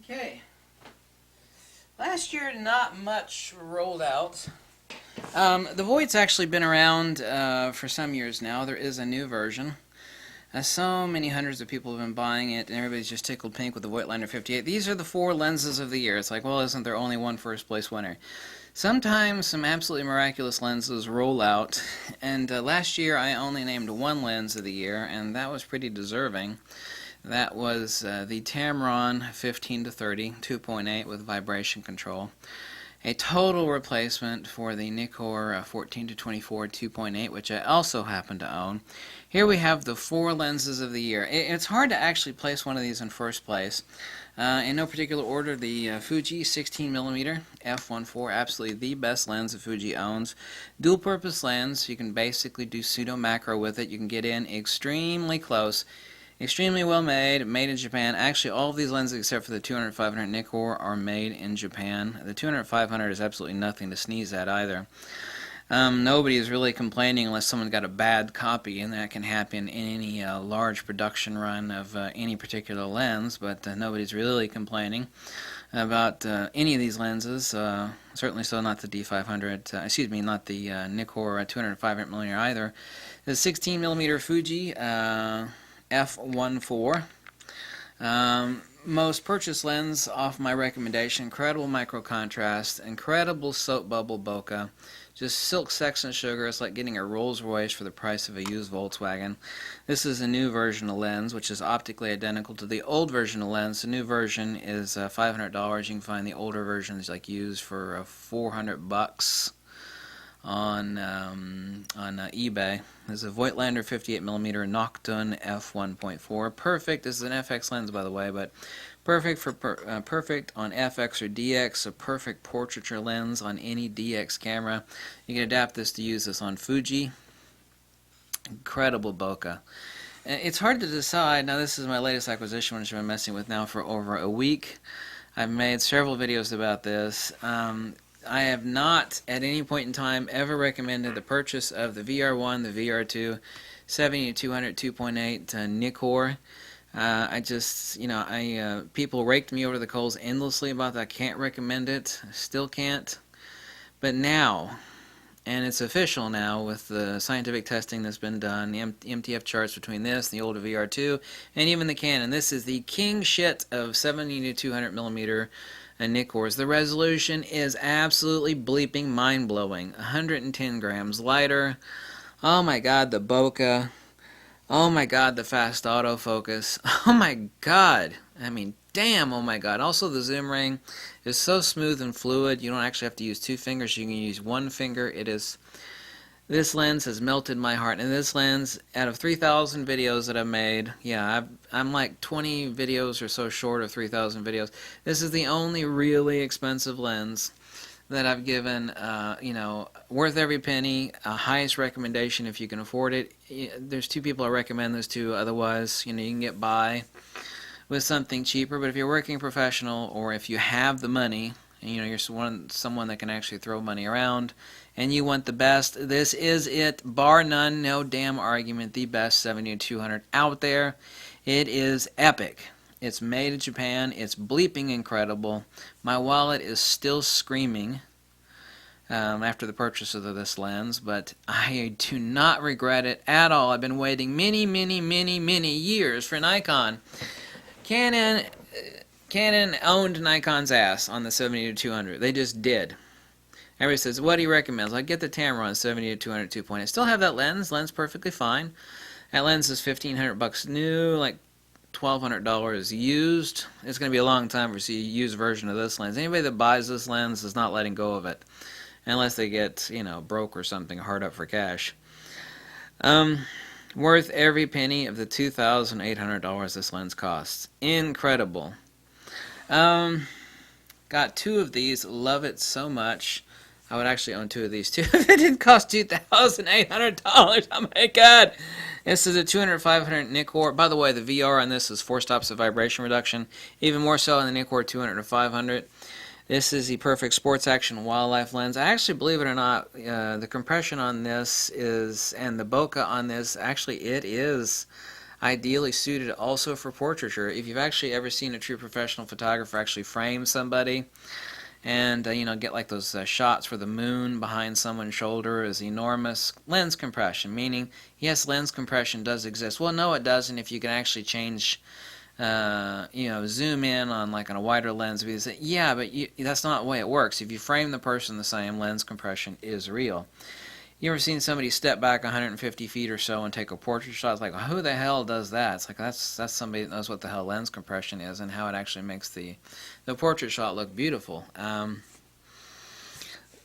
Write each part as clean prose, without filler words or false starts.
Okay. Last year, not much rolled out. The Voigt's actually been around for some years now. There is a new version. So many hundreds of people have been buying it, and everybody's just tickled pink with the Voigtlander 58. These are the 4 lenses of the year. It's like, well, isn't there only one first place winner? Sometimes some absolutely miraculous lenses roll out, and last year I only named 1 lens of the year, and that was pretty deserving. That was the Tamron 15-30 2.8 with vibration control. A total replacement for the Nikkor 14-24 2.8, which I also happen to own. Here we have the 4 lenses of the year. It's hard to actually place one of these in first place. In no particular order, the Fuji 16mm f1.4, absolutely the best lens that Fuji owns. Dual-purpose lens, you can basically do pseudo-macro with it. You can get in extremely close. Extremely well made in Japan. Actually, all of these lenses except for the 200-500 Nikkor are made in Japan. The 200-500 is absolutely nothing to sneeze at either. Nobody is really complaining unless someone got a bad copy, and that can happen in any large production run of any particular lens, but nobody's really complaining about any of these lenses. Certainly so not the D500, excuse me, not the Nikkor 200-500mm either. The 16mm Fuji f1.4. Most purchased lens off my recommendation. Incredible micro contrast, incredible soap bubble bokeh, just silk sex and sugar. It's like getting a Rolls Royce for the price of a used Volkswagen. This is a new version of lens, which is optically identical to the old version of lens. The new version is $500. You can find the older versions like used for $400 on eBay. There's a Voigtlander 58mm Noctun f1.4. Perfect. This is an FX lens, by the way, but perfect for perfect on FX or DX. A perfect portraiture lens on any DX camera. You can adapt this to use this on Fuji. Incredible bokeh. It's hard to decide. Now, this is my latest acquisition, which I've been messing with now for over a week. I've made several videos about this. I have not, at any point in time, ever recommended the purchase of the VR1, the VR2, 70-200 2.8 Nikkor. I just, people raked me over the coals endlessly about that. I can't recommend it. Still can't. But now, and it's official now with the scientific testing that's been done, the MTF charts between this and the older VR2, and even the Canon. This is the king shit of 70-200mm Nikkors. The resolution is absolutely bleeping mind-blowing. 110 grams lighter. Oh my god, the bokeh. Oh my god, the fast autofocus. Oh my god. I mean, damn, oh my god. Also, the zoom ring is so smooth and fluid, you don't actually have to use 2 fingers. You can use 1 finger. This lens has melted my heart. And this lens, out of 3,000 videos that I've made, yeah, I'm like 20 videos or so short of 3,000 videos. This is the only really expensive lens that I've given, worth every penny, highest recommendation if you can afford it. There's 2 people I recommend this to, otherwise, you can get by with something cheaper. But if you're working professional, or if you have the money, and you're someone that can actually throw money around, and you want the best, this is it, bar none, no damn argument, the best 70-200 out there. It is epic. It's made in Japan. It's bleeping incredible. My wallet is still screaming after the purchase of this lens, but I do not regret it at all. I've been waiting many, many, many, many years for Nikon. Canon owned Nikon's ass on the 70-200. They just did. Everybody says, what do you recommend? I get the Tamron 70-200 2.8. Still have that lens. Lens perfectly fine. That lens is $1,500 new, like $1,200 used. It's going to be a long time for you to see a used version of this lens. Anybody that buys this lens is not letting go of it, unless they get, broke or something, hard up for cash. Worth every penny of the $2,800 this lens costs. Incredible. Got 2 of these. Love it so much. I would actually own 2 of these too if it didn't cost $2,800. Oh my god. This is a 200-500 Nikkor. By the way, the VR on this is 4 stops of vibration reduction. Even more so on the Nikkor 200-500. This is the perfect sports action wildlife lens. I actually, believe it or not, the compression on this is, and the bokeh on this, actually it is ideally suited also for portraiture. If you've actually ever seen a true professional photographer actually frame somebody and get like those shots where the moon behind someone's shoulder is enormous, lens compression, meaning yes, lens compression does exist. Well, no, it doesn't if you can actually change zoom in on a wider lens. Yeah, but that's not the way it works. If you frame the person the same, lens compression is real. You ever seen somebody step back 150 feet or so and take a portrait shot? It's like, well, who the hell does that? It's like, that's somebody that knows what the hell lens compression is and how it actually makes the portrait shot look beautiful.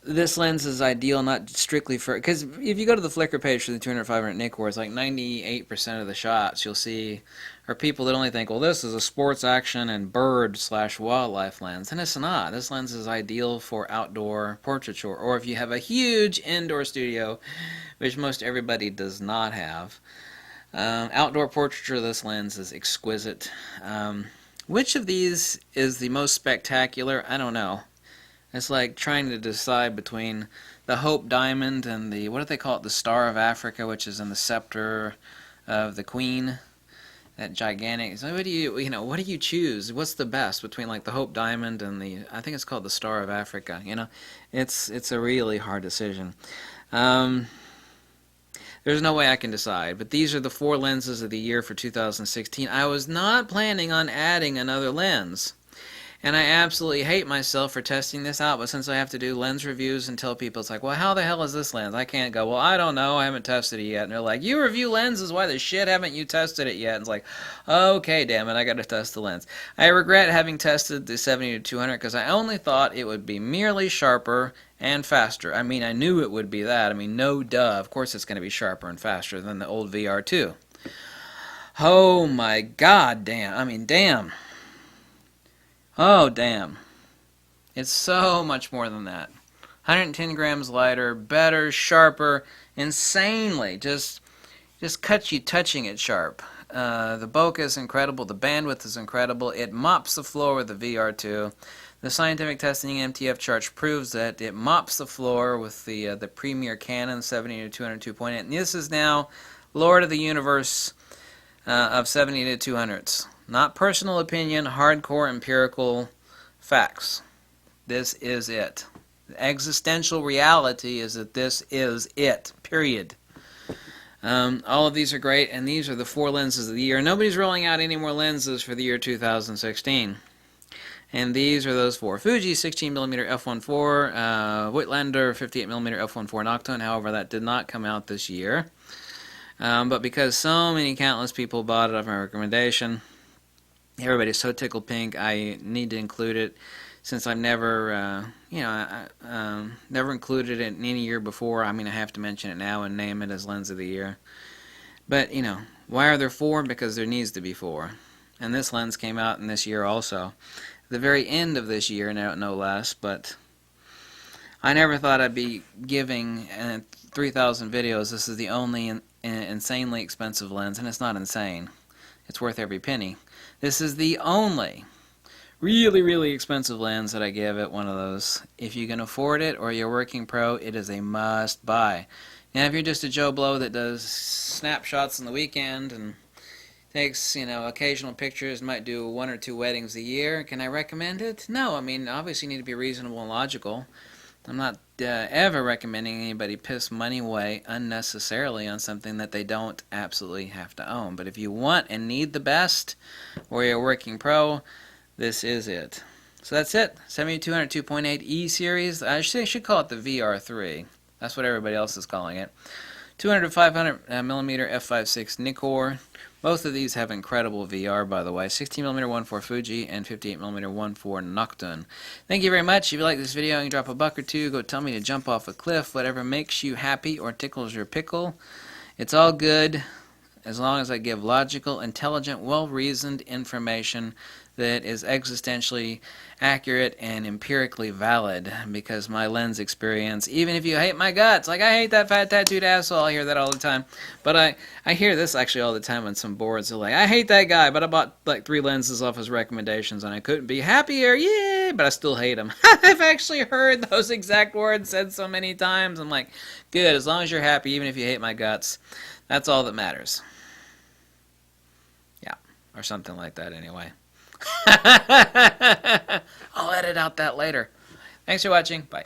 This lens is ideal not strictly for, because if you go to the Flickr page for the 200-500 Nikkor, it's like 98% of the shots you'll see are people that only think, well, this is a sports action and bird/wildlife lens, and it's not. This lens is ideal for outdoor portraiture, or if you have a huge indoor studio, which most everybody does not have. Outdoor portraiture, this lens is exquisite. Which of these is the most spectacular? I don't know. It's like trying to decide between the Hope Diamond and the, what do they call it, the Star of Africa, which is in the scepter of the Queen. That gigantic. So what do you choose? What's the best between like the Hope Diamond and the, I think it's called the Star of Africa. It's a really hard decision. There's no way I can decide, but these are the 4 lenses of the year for 2016. I was not planning on adding another lens. And I absolutely hate myself for testing this out, but since I have to do lens reviews and tell people, it's like, well, how the hell is this lens? I can't go, well, I don't know, I haven't tested it yet. And they're like, you review lenses, why the shit haven't you tested it yet? And it's like, okay, damn it, I gotta test the lens. I regret having tested the 70-200 because I only thought it would be merely sharper and faster. I mean, I knew it would be that. I mean, no duh, of course it's gonna be sharper and faster than the old VR2. Oh my god, damn. I mean, damn. Oh, damn. It's so much more than that. 110 grams lighter, better, sharper, insanely. Just cuts you touching it sharp. The bokeh is incredible. The bandwidth is incredible. It mops the floor with the VR2. The scientific testing MTF chart proves that it mops the floor with the premier Canon 70-200 2.8. This is now Lord of the Universe of 70-200s. Not personal opinion, hardcore empirical facts. This is it. The existential reality is that this is it, period. All of these are great, and these are the 4 lenses of the year. Nobody's rolling out any more lenses for the year 2016. And these are those 4. Fuji 16mm f1.4, Voigtlander 58mm f1.4 Nocturne. However, that did not come out this year. But because so many countless people bought it off my recommendation, everybody's so tickled pink, I need to include it since I've never, never included it in any year before. I mean, I have to mention it now and name it as Lens of the Year. But, why are there 4? Because there needs to be 4. And this lens came out in this year also. The very end of this year, no less, but I never thought I'd be giving 3,000 videos. This is the only insanely expensive lens, and it's not insane. It's worth every penny. This is the only really, really expensive lens that I give it one of those. If you can afford it or you're a working pro, it is a must buy. Now, if you're just a Joe Blow that does snapshots on the weekend and takes, occasional pictures, might do 1 or 2 weddings a year, can I recommend it? No, I mean, obviously you need to be reasonable and logical. I'm not ever recommending anybody piss money away unnecessarily on something that they don't absolutely have to own. But if you want and need the best, or you're a working pro, this is it. So that's it. 70-200 2.8 E series. I should call it the VR3. That's what everybody else is calling it. 200-500 millimeter f5.6 Nikkor. Both of these have incredible VR, by the way. 16mm 1.4 Fuji and 58mm 1.4 Nocturne. Thank you very much. If you like this video, you can drop a buck or 2. Go tell me to jump off a cliff. Whatever makes you happy or tickles your pickle. It's all good as long as I give logical, intelligent, well-reasoned information that is existentially accurate and empirically valid, because my lens experience, even if you hate my guts, like I hate that fat tattooed asshole, I hear that all the time, but I hear this actually all the time on some boards. They're like, I hate that guy, but I bought like 3 lenses off his recommendations and I couldn't be happier, yeah, but I still hate him. I've actually heard those exact words said so many times. I'm like, good, as long as you're happy, even if you hate my guts, that's all that matters. or something like that anyway. I'll edit out that later. Thanks for watching. Bye.